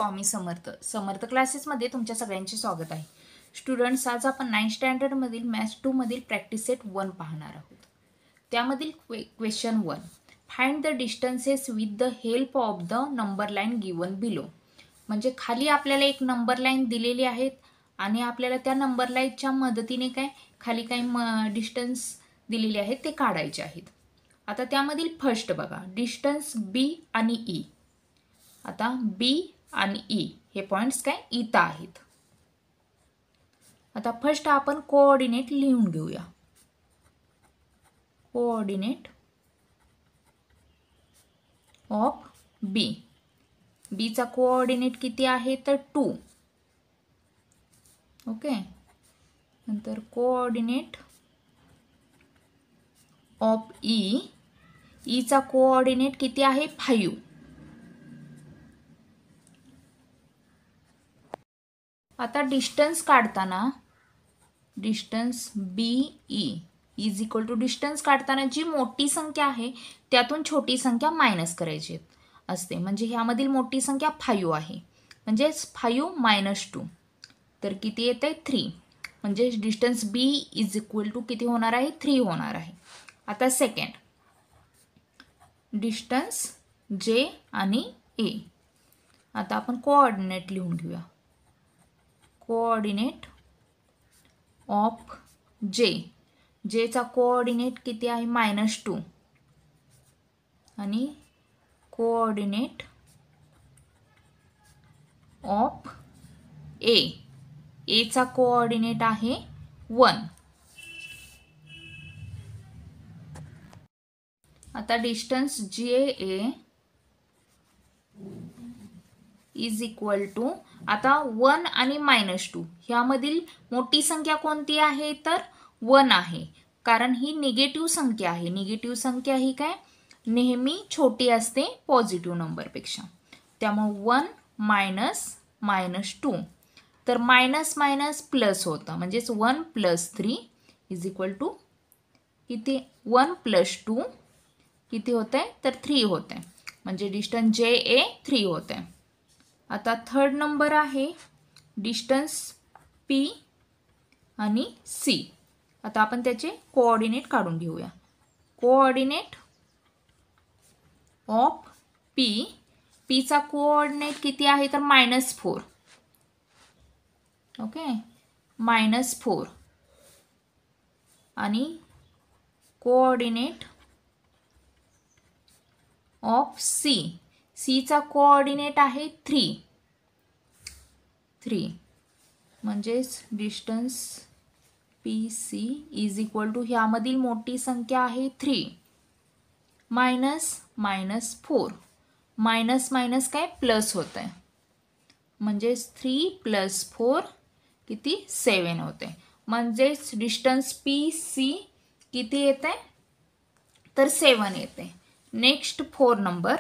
स्वामी समर्थ क्लासेसमध्ये तुमच्या सगळ्यांचे स्वागत आहे. स्टुडंट्स, आज आपण 9th स्टँडर्डमधील मॅथ्स 2 मधील प्रॅक्टिस सेट 1 पाहणार आहोत. त्यामधील question 1, find the distances with the help of the number line given below. म्हणजे खाली आपल्याला एक नंबर लाईन दिलेली आहेत आणि आपल्याला त्या नंबर लाईनच्या मदतीने खाली काही डिस्टन्स दिलेले आहेत ते काढायचे आहेत. आता त्यामधील फर्स्ट बघा, डिस्टन्स बी आणि ई. आता बी आणि ई हे पॉइंट्स इथं आहेत. आता फर्स्ट आपण कोऑर्डिनेट लिहून घेऊया. कोऑर्डिनेट ऑफ बी. बी चा कोऑर्डिनेट किती आहे तर 2. ओके. नंतर कोऑर्डिनेट ऑफ ई. ई चा कोऑर्डिनेट किती आहे 5. आता डिस्टन्स काढताना distance B E is equal to distance काढताना जी मोठी संख्या आहे त्यातून छोटी संख्या मायनस करायची असते. म्हणजे ह्यामधील मोठी संख्या 5 आहे, म्हणजे 5 - 2 तर किती येते 3. म्हणजे distance B is equal to किती होणार आहे 3 होणार आहे. आता सेकंड, डिस्टन्स जे आणि ए. आता आपण कोऑर्डिनेट लिहून घेऊया. कोऑर्डिनेट ऑफ जे. जे चा कोऑर्डिनेट किती आहे -2 आणि कोऑर्डिनेट ऑफ ए. ए चा कोऑर्डिनेट आहे 1. आता डिस्टन्स जे ए इज इक्वल टू, आता 1 आणि -2 ह्यामधील मोठी संख्या कोणती आहे तर 1 आहे, कारण ही निगेटिव्ह संख्या आहे. निगेटिव्ह संख्या ही नेहमी छोटी असते पॉझिटिव्ह नंबरपेक्षा. त्यामुळे 1 - -2 तर मायनस मायनस प्लस होतं, म्हणजेच 1 + 3 इज इक्वल टू किती 1 + 2 किती होते तर 3 होते. म्हणजे डिस्टन्स जे ए 3 होते. आता थर्ड नंबर आहे डिस्टन्स पी आणि सी. आता आपण त्याचे कोऑर्डिनेट काढून घेऊया. Coordinate of P. पी चा कोऑर्डिनेट किती आहे तर -4. ओके, -4 आणि कोऑर्डिनेट ऑफ सी. सी चा कोऑर्डिनेट आहे 3. म्हणजेच distance P C is equal to ह्यामधील मोठी संख्या आहे 3 -4. मायनस मायनस प्लस होत आहे, म्हणजेच 3 + 4 किती 7 होते. म्हणजेच डिस्टन्स पी सी किती येते तर 7 येते. नेक्स्ट 4 नंबर,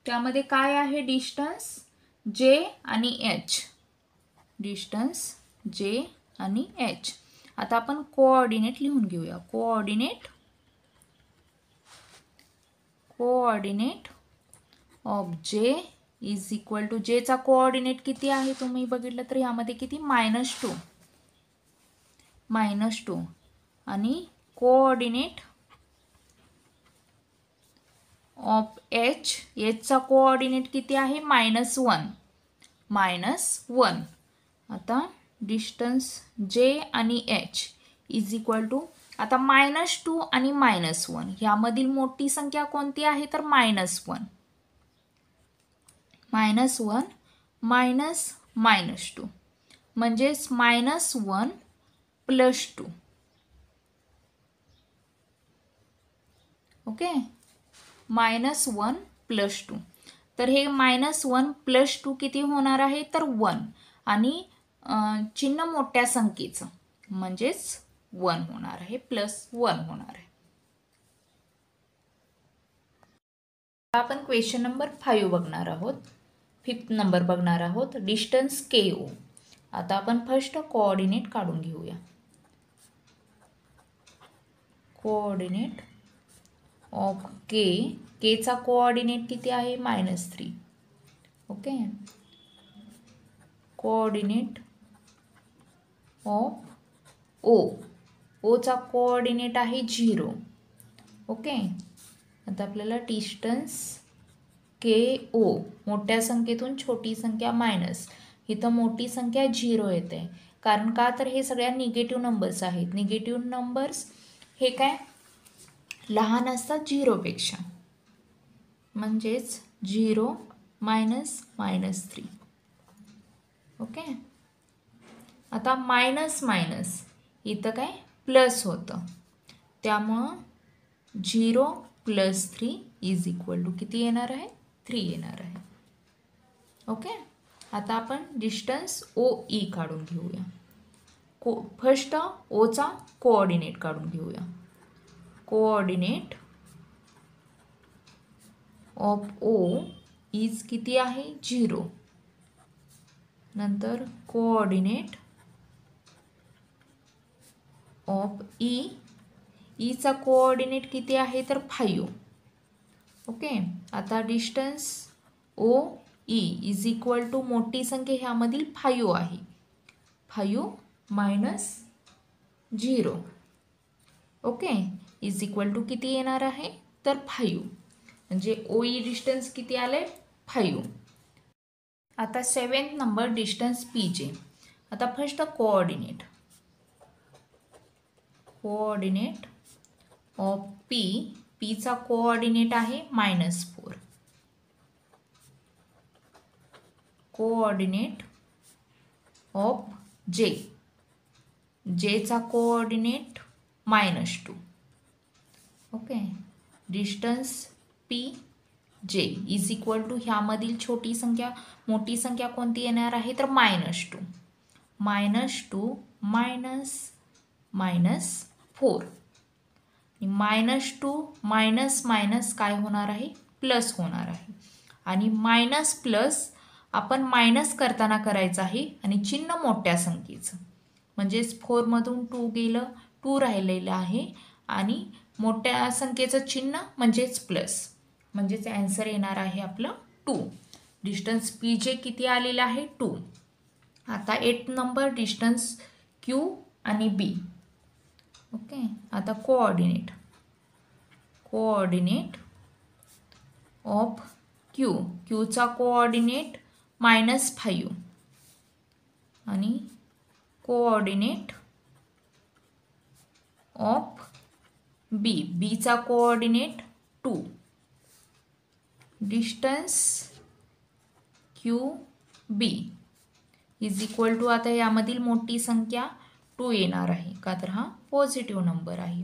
त्यामध्ये काय आहे डिस्टन्स जे आणि एच. डिस्टन्स जे आणि एच. आता आपण कोऑर्डिनेट लिहून घेऊया. कोऑर्डिनेट ऑफ जे इज इक्वल टू, जे चा कोऑर्डिनेट किती आहे तुम्ही बघितलं तर यामध्ये किती -2 आणि कोऑर्डिनेट ऑफ एच. एचचा कोऑर्डिनेट किती आहे -1. आता डिस्टन्स जे आणि एच इज इक्वल टू, आता -2 आणि -1 ह्यामधील मोठी संख्या कोणती आहे तर -1. -1 -2 म्हणजेच -1 + 2. ओके, -1 + 2. तर हे -1 + 2 किती होणार आहे तर 1 आणि चिन्ह मोठ्या संख्येचं म्हणजेच 1 होणार आहे, +1 होणार आहे. आपण क्वेश्चन नंबर 5 बघणार आहोत. 5th नंबर बघणार आहोत, डिस्टन्स के ओ. आता आपण फर्स्ट कोऑर्डिनेट काढून घेऊया. कोऑर्डिनेट ऑफ के, केचा कोऑर्डिनेट किती आहे -3. ओके, कोऑर्डिनेट ऑफ ओ, ओचा कोऑर्डिनेट आहे 0. ओके, आता आपल्याला डिस्टन्स के ओ, मोठ्या संख्येतून छोटी संख्या मायनस, इथं मोठी संख्या 0 येते. कारण का तर हे सगळ्या निगेटिव्ह नंबर्स आहेत. निगेटिव्ह नंबर्स हे काय लहान असतात 0पेक्षा, म्हणजेच 0 -3. ओके, आता मायनस मायनस इथं काय प्लस होतं, त्यामुळं 0 + 3 = किती येणार आहे 3 येणार आहे. ओके, आता आपण डिस्टन्स ओ ई काढून घेऊया. फर्स्ट ओचा कोऑर्डिनेट काढून घेऊया. कोऑर्डिनेट ऑफ ओ इज किती आहे 0. नंतर कोऑर्डिनेट ऑफ ई, ईचा कोऑर्डिनेट किती आहे तर 5. ओके, आता distance O E is equal to मोठी संख्या ह्यामधील 5 आहे. 5 - 0. ओके, इज इक्वल टू किती येणार आहे तर 5. म्हणजे ओ ई डिस्टन्स किती आले 5. आता 7th number distance P J. आता फर्स्ट कोऑर्डिनेट ऑफ पी, पीचा कोऑर्डिनेट आहे -4. कोऑर्डिनेट ऑफ जे, जेचा coordinate -2. Okay, distance P J is equal to ह्यामधील छोटी संख्या मोठी संख्या कोणती येणार आहे तर -2. -2 -4. -2 मायनस काय होणार आहे प्लस होणार आहे. आणि मायनस प्लस आपण मायनस करताना करायचं आहे आणि चिन्ह मोठ्या संख्येचं, म्हणजेच 4 मधून 2 गेलं, 2 राहिलेलं आहे आणि मोठ्या संख्येचं चिन्ह म्हणजेच प्लस, म्हणजेच आन्सर येणार आहे आपलं 2. डिस्टन्स पी जे किती आलेलं आहे 2. आता 8th नंबर डिस्टन्स क्यू आणि बी. ओके, आता कोऑर्डिनेट ऑफ क्यू, क्यूचा कोऑर्डिनेट -5 आणि कोऑर्डिनेट ऑफ बी, बीचा coordinate 2. Distance Q B is equal to, आता यामधील मोठी संख्या 2 येणार आहे का तर हा पॉझिटिव्ह नंबर आहे.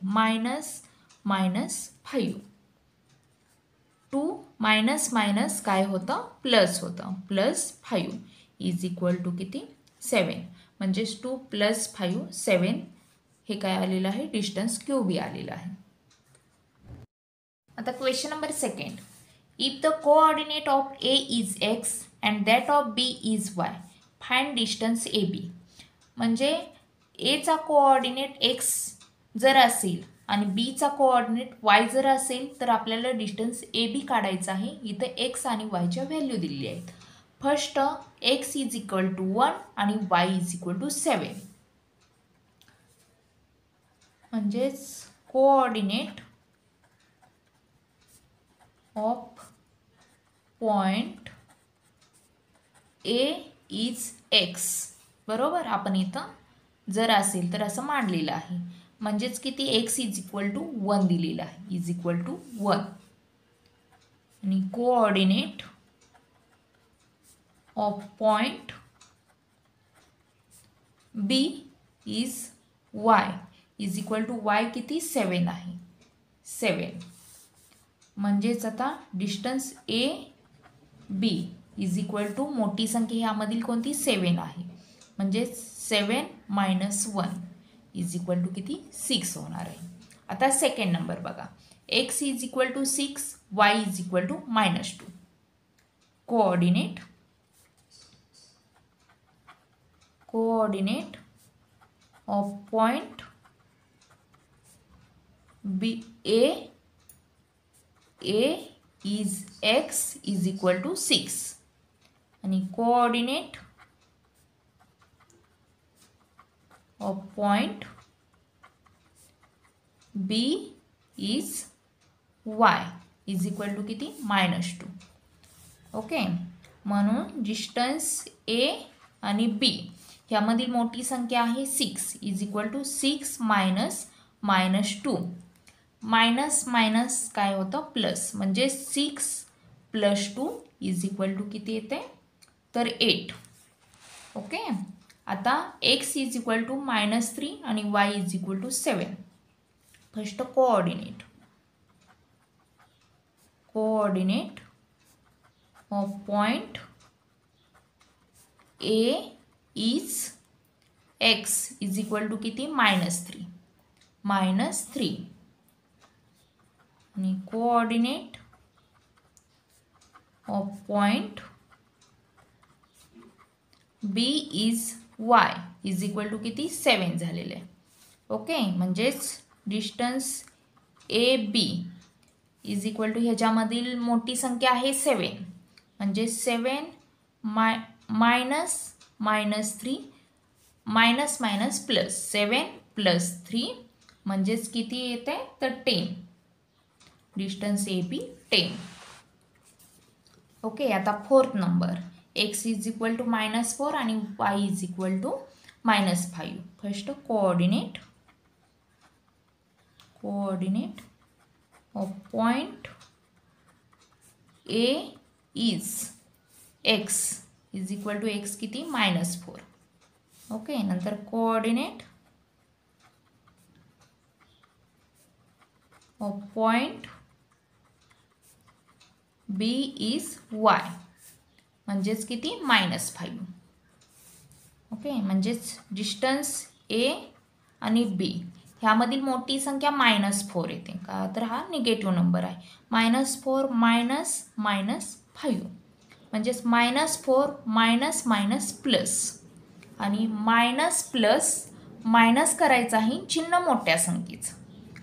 -5, 2 मायनस काय होतं प्लस होतं, +5 इज इक्वल टू किती 7. म्हणजेच 2 + 5 7 हे काय आलेलं आहे डिस्टन्स क्यू बी आलेलं आहे. आता question number 2. If the coordinate of A is x and that of B is y, find distance A B. म्हणजे एचा कोऑर्डिनेट x जर असेल आणि बीचा कोऑर्डिनेट y जर असेल तर आपल्याला डिस्टन्स ए बी काढायचा आहे. इथं x आणि yच्या व्हॅल्यू दिलेली आहेत. First x is equal to 1 आणि y इज इक्वल टू 7. म्हणजेच coordinate of point A is x, बरोबर. आपण इथं जर असेल तर असं मांडलेलं आहे. म्हणजेच किती x इज इक्वल टू 1 दिलेलं आहे, इज इक्वल टू 1. आणि coordinate of point B is y, is equal to y किती 7 आहे, 7. म्हणजेच आता distance A B is equal to मोठी संख्या ह्यामधील कोणती 7 आहे, म्हणजे 7 - 1 इज इक्वल टू किती 6 होणार आहे. आता सेकंड नंबर बघा. x is equal to 6, y is equal to -2. Coordinate of point B A A is x is equal to 6 आणि coordinate of point B is y is equal to किती -2. Okay, म्हणून distance A आणि B ह्यामधील मोठी संख्या आहे 6 is equal to 6 minus -2. Minus minus काय होतं प्लस, म्हणजे 6 + 2 इज इक्वल टू किती येते तर 8. ओके, आता x इज इक्वल टू -3 आणि y is equal to 7. First coordinate of point A is x is equal to किती -3 आणि coordinate of point B is y is equal to किती 7 झालेलं आहे. ओके, म्हणजेच distance AB is equal to ह्याच्यामधील मोठी संख्या आहे 7, म्हणजे 7 मायनस -3 मायनस मायनस प्लस 7 + 3 म्हणजेच किती येते तर 10. Distance AB 10. ओके, आता fourth number x is equal to -4 आणि y is equal to -5. First coordinate of point A is x is equal to x किती -4. ओके, नंतर coordinate of point B is y म्हणजेच किती -5. Okay, म्हणजेच distance A आणि B ह्यामधील मोठी संख्या -4 येते का तर हा निगेटिव्ह नंबर आहे. -4 मायनस -5 म्हणजेच -4 मायनस मायनस प्लस आणि मायनस प्लस मायनस करायचं आहे चिन्ह मोठ्या संख्येचं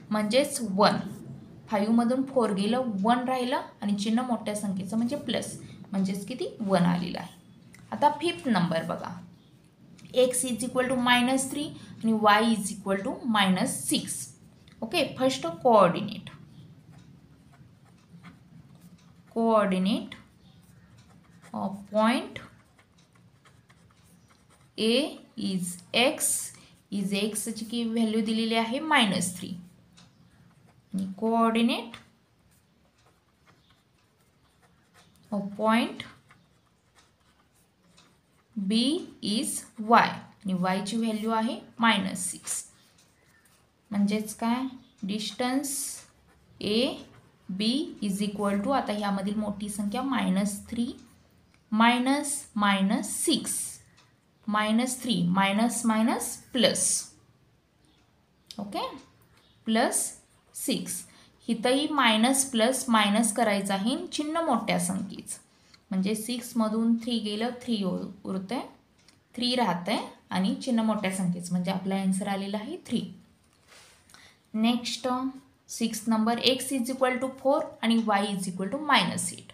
म्हणजेच 1. 5 मधून 4 गेलं 1 राहिलं आणि चिन्ह मोठ्या संख्येचं म्हणजे प्लस म्हणजेच किती 1 आलेलं आहे. आता फिफ्थ नंबर बघा, x इज इक्वल टू -3 आणि y is equal to -6. Okay, first coordinate of point A is x is x ची व्हॅल्यू दिलेली आहे -3 आणि coordinate of point B is y आणि y ची व्हॅल्यू आहे -6. म्हणजेच काय distance A B is equal to आता ह्यामधील मोठी संख्या -3 minus -6 -3 minus minus plus. Okay, +6 इथंही मायनस प्लस मायनस करायचं आहे चिन्ह मोठ्या संख्येचं म्हणजे 6 मधून 3 गेलं 3 उरतंय 3 राहतंय आणि चिन्ह मोठ्या संख्येचं म्हणजे आपला आन्सर आलेला आहे 3. Next 6 number x is equal to 4 आणि y इज इक्वल टू -8.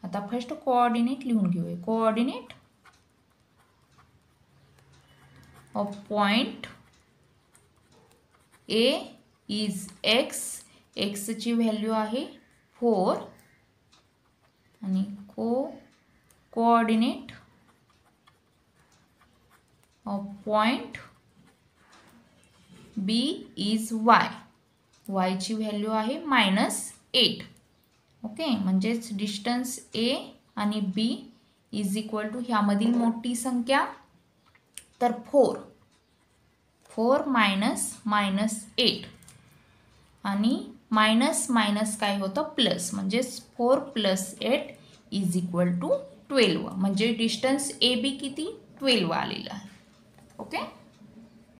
आता फर्स्ट कोऑर्डिनेट लिहून घेऊया. Coordinate of point A is x ची व्हॅल्यू आहे 4 आणि coordinate of point B is y ची व्हॅल्यू आहे -8. ओके, म्हणजेच डिस्टन्स A आणि B इज इक्वल टू ह्यामधील मोठी संख्या तर 4 मायनस -8 आणि मायनस मायनस काय होतं प्लस म्हणजेच 4 + 8 इज इक्वल टू 12 म्हणजे डिस्टन्स AB किती 12 आलेला आहे. ओके.